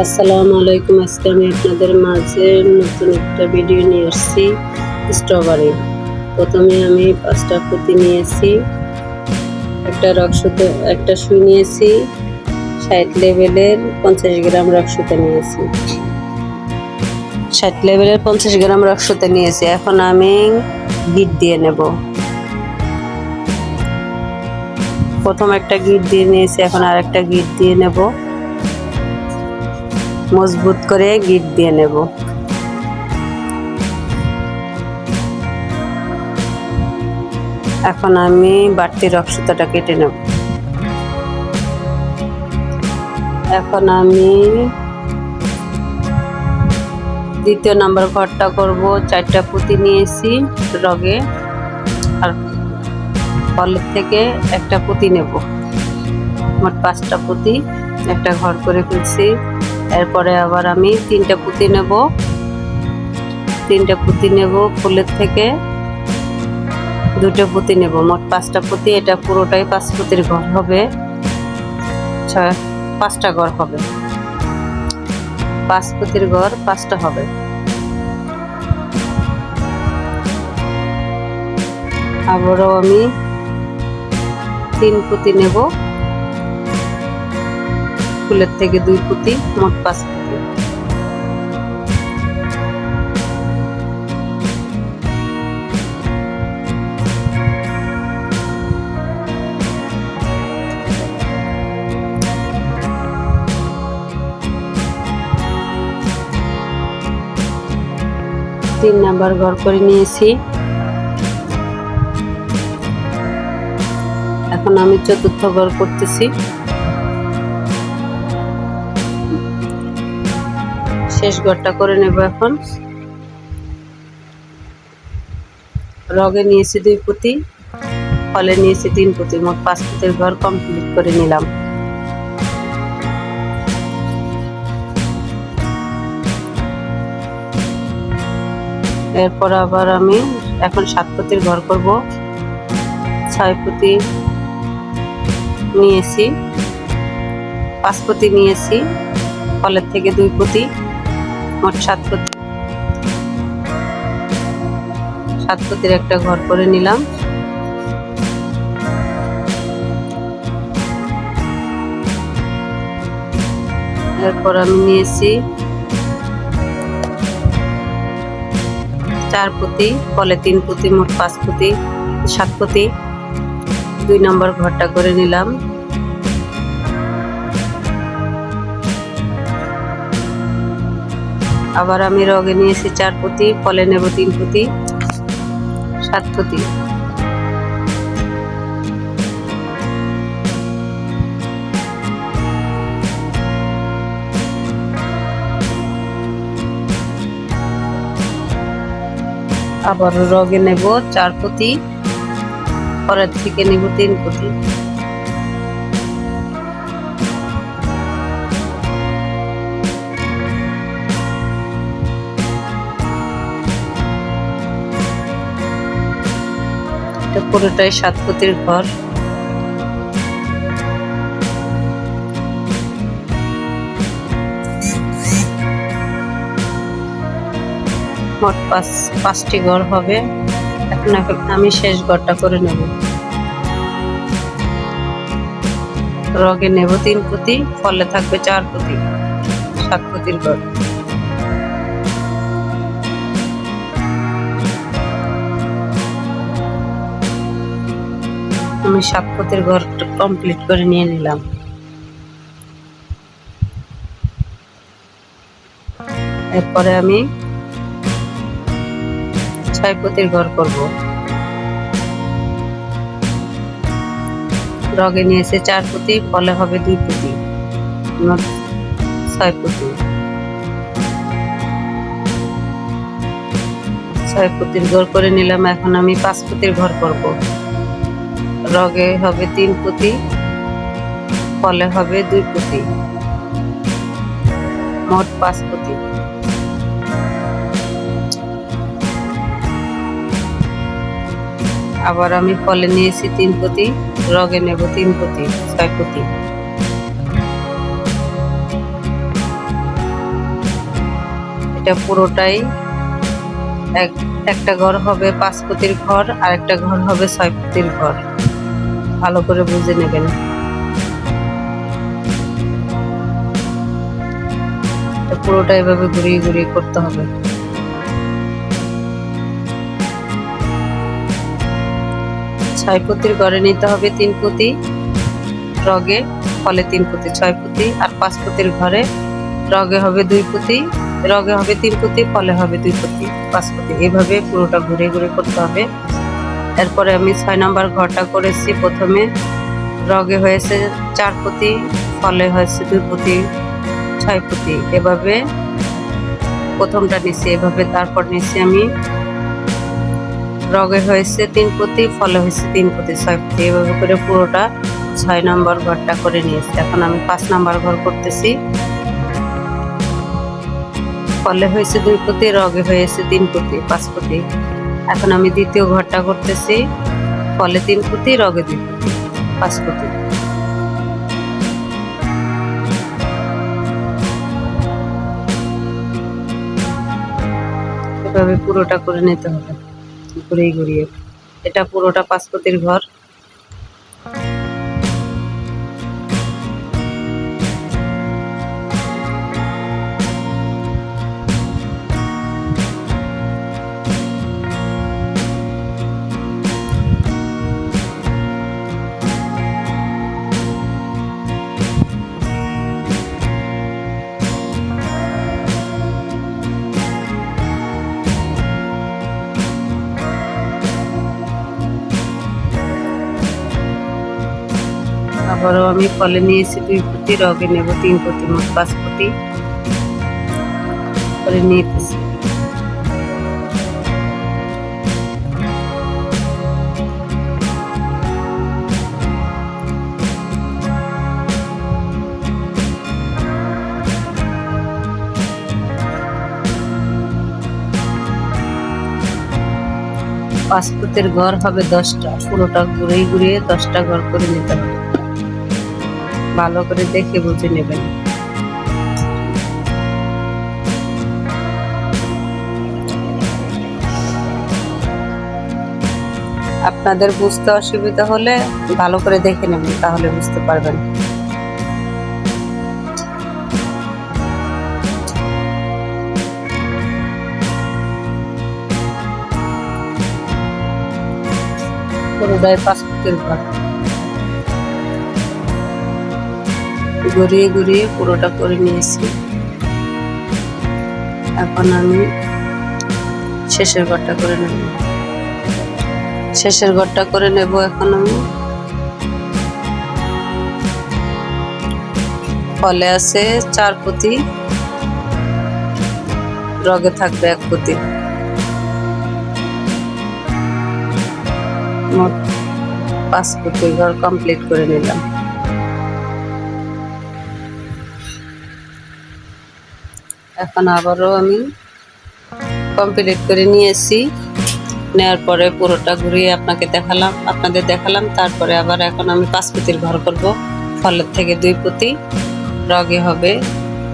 আসসালামু আলাইকুম। আজকে আমি আপনাদের মাঝে নতুন একটা ভিডিও নিয়ে আসছি স্ট্রবেরি। প্রথমে আমি 5টা পুঁতি নিয়েছি, একটা সুই নিয়েছি, 60 লেভেলের 50 গ্রাম রক্সুতা নিয়েছি। 60 লেভেলের 50 গ্রাম রক্সুতা নিয়েছি। এখন আমি গিট দিয়ে নেব। প্রথম একটা গিট দিয়ে নিয়েছি, এখন আর একটা গিট দিয়ে নেব। মজবুত করে গিট দিয়ে নেব। এখন আমি বাড়তি রক্সুতাটা কেটে নেব। এখন আমি দ্বিতীয় নাম্বার ঘরটা করব। 4টা পুঁতি নিয়েছি রগে, আর ফলের থেকে একটা পুঁতি নেব। মোট 5টা পুঁতি একটা ঘর করে ফেলছি। এরপরে আবার আমি 3টা পুঁতি নেব। 3টা পুঁতি নেব, ফুলের থেকে 2টা পুঁতি নেব। মোট 5টা পুঁতি। এটা পুরোটাই 5 পুঁতির ঘর হবে। 5টা ঘর হবে। 5 পুঁতির ঘর 5টা হবে। আবারও আমি 3 পুঁতি নেব, ফুলের থেকে 2 পুঁতি, মোট 5 পুঁতি। তিন নাম্বার ঘর করে নিয়েছি। এখন আমি 4র্থ ঘর করতেছি। শেষ ঘরটা করে নেব। এখন রগে নিয়েছি 2 পুঁতি, ফলে নিয়েছি 3 পুঁতি, মোট 5 পুঁতির ঘর কমপ্লিট করে নিলাম। এরপর আবার আমি এখন 7 পুঁতির ঘর করব। 6 পুঁতি নিয়েছি, 5 পুঁতি নিয়েছি, ফলের থেকে 2 পুঁতি, মোট 7 পুঁতি। 7 পুঁতির একটা ঘর করে নিলাম। এরপর আমি নিয়েছি 4 পুঁতি, ফলে 3 পুঁতি, মোট 5 পুঁতি, 7 পুঁতি। 2 নম্বর ঘরটা করে নিলাম। আবার আমি রগে নিয়েছি 4 পুঁতি, ফলে নেব 3 পুঁতি, 7 পুঁতি। আবার রগে নেব 4 পুঁতি, পরের থেকে নেব 3 পুঁতি। এটা পুরোটাই 7 পুঁতির ঘর। মোট 5টি ঘর হবে। এখন আমি শেষ ঘরটা করে নেব। রগে নেব 3 পুঁতি, ফলে থাকবে 4 পুঁতি, 7 পুঁতির ঘর। আমি 7 পুঁতির ঘর কমপ্লিট করে নিয়ে নিলাম। এরপরে আমি 6 পুঁতির ঘর করব। রগে নিয়েছে 4 পুঁতি, ফলে হবে 2 পুঁতি, মোট 6 পুঁতি। 6 পুঁতির ঘর করে নিলাম। এখন আমি 5 পুঁতির ঘর করব। রগে হবে 3 পুঁতি, ফলে হবে 2 পুঁতি, মোট 5 পুঁতি। আবার আমি ফলে নিয়েছি 3 পুঁতি, রগে নেব 3 পুঁতি, 6 পুঁতি। এটা পুরোটাই একটা ঘর হবে 5 ফুটের ঘর, আর একটা ঘর হবে 6 ফুটের ঘর। ভালো করে বুঝে নেবেন। পুরোটা এভাবে ঘুরিয়ে ঘুরিয়ে করতে হবে। 6 ফুটের ঘরে নিতে হবে 3 পুঁতি রগে, ফলে 3 পুঁতি 6 পুঁতি, আর 5 ফুটের ঘরে রগে হবে 2 পুঁতি, রগে হবে 3 পুঁতি, ফলে হবে 2 পুঁতি 5 পুঁতি। এভাবে পুরোটা ঘুরে ঘুরে করতে হবে। এরপরে আমি 6 নাম্বার ঘরটা করেছি। প্রথমে রগে হয়েছে 4 পুঁতি, ফলে হয়েছে 2 পুঁতি 6 পুঁতি। এভাবে প্রথমটা নিচ্ছি, এভাবে তারপর নিচ্ছি আমি রগে হয়েছে 3 পুঁতি, ফলে হয়েছে 3 পুঁতি 6 পুঁতি। এভাবে করে পুরোটা 6 নাম্বার ঘরটা করে নিয়েছি। এখন আমি 5 নাম্বার ঘর করতেছি। ফলে হয়েছে 2 পুঁতি, রগে হয়েছে 3 পুঁতি 5 পুঁতি। এখন আমি দ্বিতীয় ঘরটা করতেছি। ফলে 3 পুঁতি, রগে 2 পুঁতি 5 পুঁতি। এভাবে পুরোটা করে নিতে হবে ঘুরিয়ে ঘুরিয়ে। এটা পুরোটা 5 ফুটের ঘর। আবারও আমি ফলে নিয়েছি 2 পুঁতি, রগে নেব 3 পুঁতি, মোট 5 পুঁতি করে নিতেছি। পাঁচ ফুটের ঘর হবে 10টা। পুরোটা ঘুরিয়ে ঘুরিয়ে 10টা ঘর করে নিতে হবে। ভালো করে দেখে বুঝে নেবেন। আপনাদের বুঝতে অসুবিধা হলে ভালো করে দেখে নেবেন, তাহলে বুঝতে পারবেন। পুরোটাই 5 ফুটের ঘর। ঘুরিয়ে ঘুরিয়ে পুরোটা করে নিয়েছি। এখন আমি শেষের ঘরটা করে নেব। শেষের ঘরটা করে নেব এখন আমি। ফলে আছে 4 পুঁতি, রগে থাকবে 1 পুঁতি, মোট 5 ফুটের ঘর কমপ্লিট করে নিলাম। এখন আবারও আমি কমপ্লিট করে নিয়েছি। নেওয়ার পরে পুরোটা ঘুরিয়ে আপনাদের দেখালাম। তারপরে আবার এখন আমি 5 পুঁতির ঘর করব। ফলের থেকে 2 পুঁতি, রগে হবে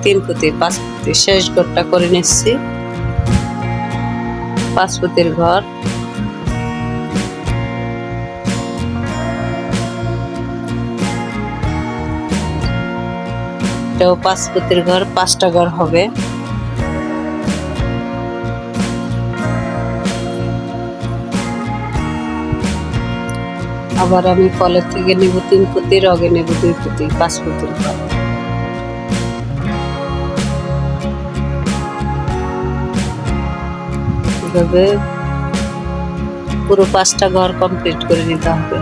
3 পুঁতি 5 পুঁতি। শেষ ঘরটা করে নিচ্ছি। 5 পুঁতির ঘর। এটাও 5 ফুটের ঘর, 5টা ঘর হবে। আবার আমি ফলের থেকে নেব 3 পুঁতি, রগে নেব 2 পুঁতি 5 ফুটের ঘর। এভাবে পুরো 5টা ঘর কমপ্লিট করে নিতে হবে।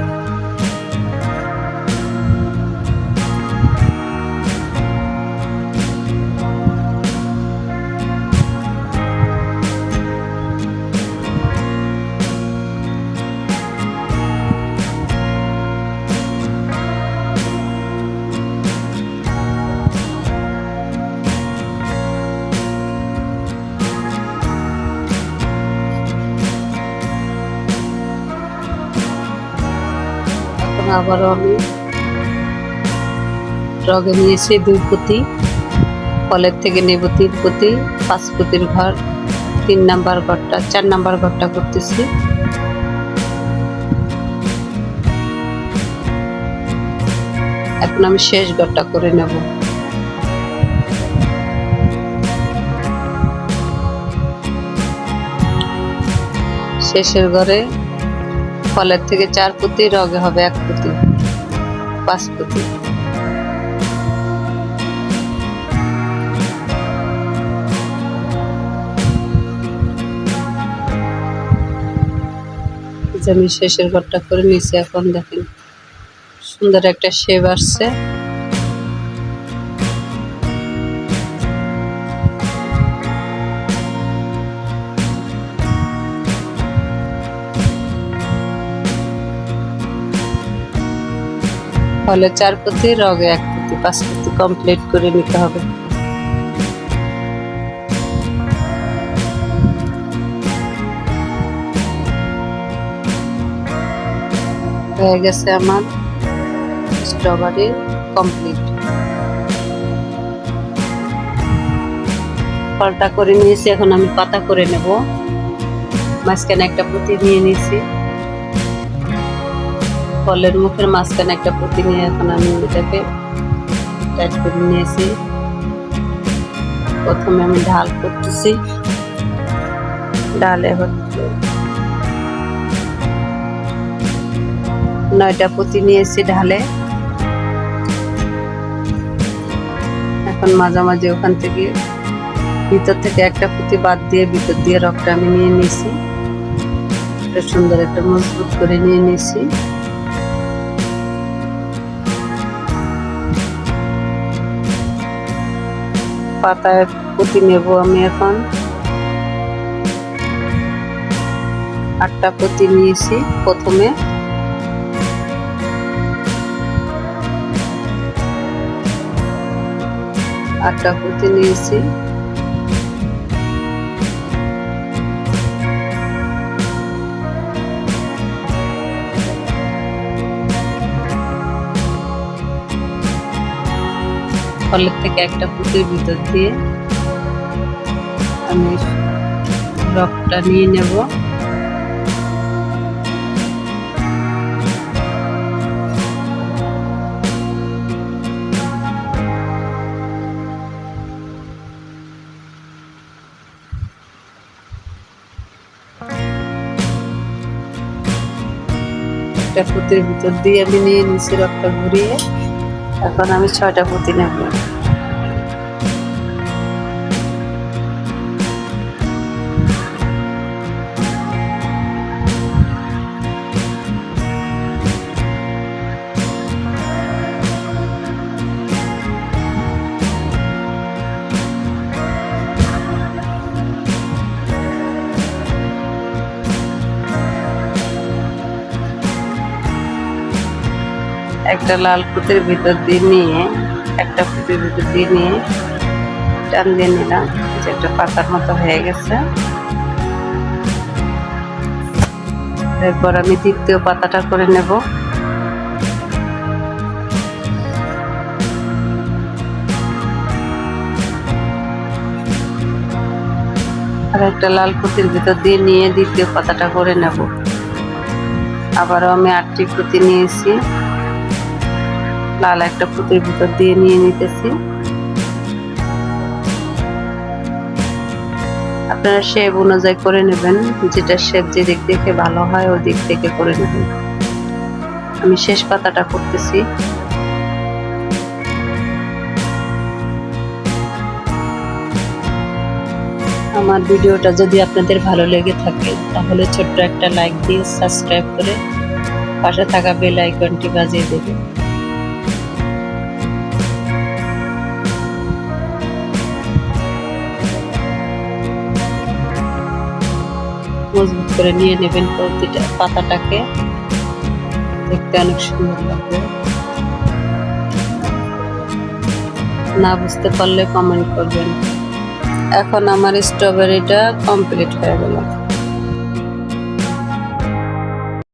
আবারও আমি রগে নিয়েছি 2 পুঁতি, ফলের থেকে নেব 3 পুঁতি, 5 পুঁতির ঘর, 3 নাম্বার ঘরটা, 4 নাম্বার ঘরটা করতেছি। এখন আমি শেষ ঘরটা করে নেব। শেষের ঘরে ফলের থেকে 4 পুঁতি, রগে হবে 1 পুঁতি, 5 পুঁতি। আমি শেষের ঘরটা করে নিয়েছি। এখন দেখেন সুন্দর একটা শেপ আসছে। ফলে 4 পুঁতি, রগে 1 পুঁতি, 5 পুঁতি কমপ্লিট করে নিতে হবে। হয়ে গেছে আমার স্ট্রবেরি কমপ্লিট। ফলটা করে নিয়েছি, এখন আমি পাতা করে নেব। মাঝখানে একটা পুঁতি নিয়ে নিয়েছি, ফলের মুখের মাঝখানে একটা পুঁতি নিয়ে এখন আমি এটাকে টাইট করে নিয়েছি। প্রথমে আমি ঢাল করতেছি। ডালে হচ্ছে 9টা পুঁতি নিয়েছি ঢালে। এখন মাঝামাঝি ওখান থেকে ভিতর থেকে একটা পুঁতি বাদ দিয়ে ভিতর দিয়ে রগটা আমি নিয়ে নিয়েছি। সুন্দর একটা মজবুত করে নিয়ে নিয়েছি। পাতায় পুঁতি নেব আমি এখন। 8টা পুঁতি নিয়েছি প্রথমে। আটটা পুঁতি নিয়েছি। ফলের থেকে একটা পুঁতির ভিতর দিয়ে আমি রগটা নিয়ে নেব। একটা পুঁতির ভিতর দিয়ে আমি নিয়ে নিচ্ছি রগটা ঘুরিয়ে। এখন আমি 6টা পুঁতি নেব। একটা লাল পুঁতির ভিতর দিয়ে নিয়ে একটা পুঁতির ভিতর দিয়ে নিয়ে টান দিয়ে নিলাম, যে একটা পাতার মতো হয়ে গেছে। এরপর আমি দ্বিতীয় পাতাটা করে নেব। আর একটা লাল পুঁতির ভিতর দিয়ে নিয়ে দ্বিতীয় পাতাটা করে নেব। আবারও আমি 8টি পুঁতি নিয়েছি, লাল একটা পুঁতির ভিতর দিয়ে নিয়ে নিতেছি। আপনারা শেপ অনুযায়ী করে নেবেন, যেটা শেপ যে দিক থেকে ভালো হয় ওই দিক থেকে করে নেবেন। আমি শেষ পাতাটা করতেছি। আমার ভিডিওটা যদি আপনাদের ভালো লেগে থাকে তাহলে ছোট্ট একটা লাইক দিয়ে সাবস্ক্রাইব করে পাশে থাকা বেল আইকনটি বাজিয়ে দেবেন। মজবুত করে নিয়ে নেবেন প্রতিটা পাতাটাকে, দেখতে অনেক সুন্দর লাগবে। না বুঝতে পারলে কমেন্ট করবেন। এখন আমার স্ট্রবেরিটা কমপ্লিট হয়ে গেল।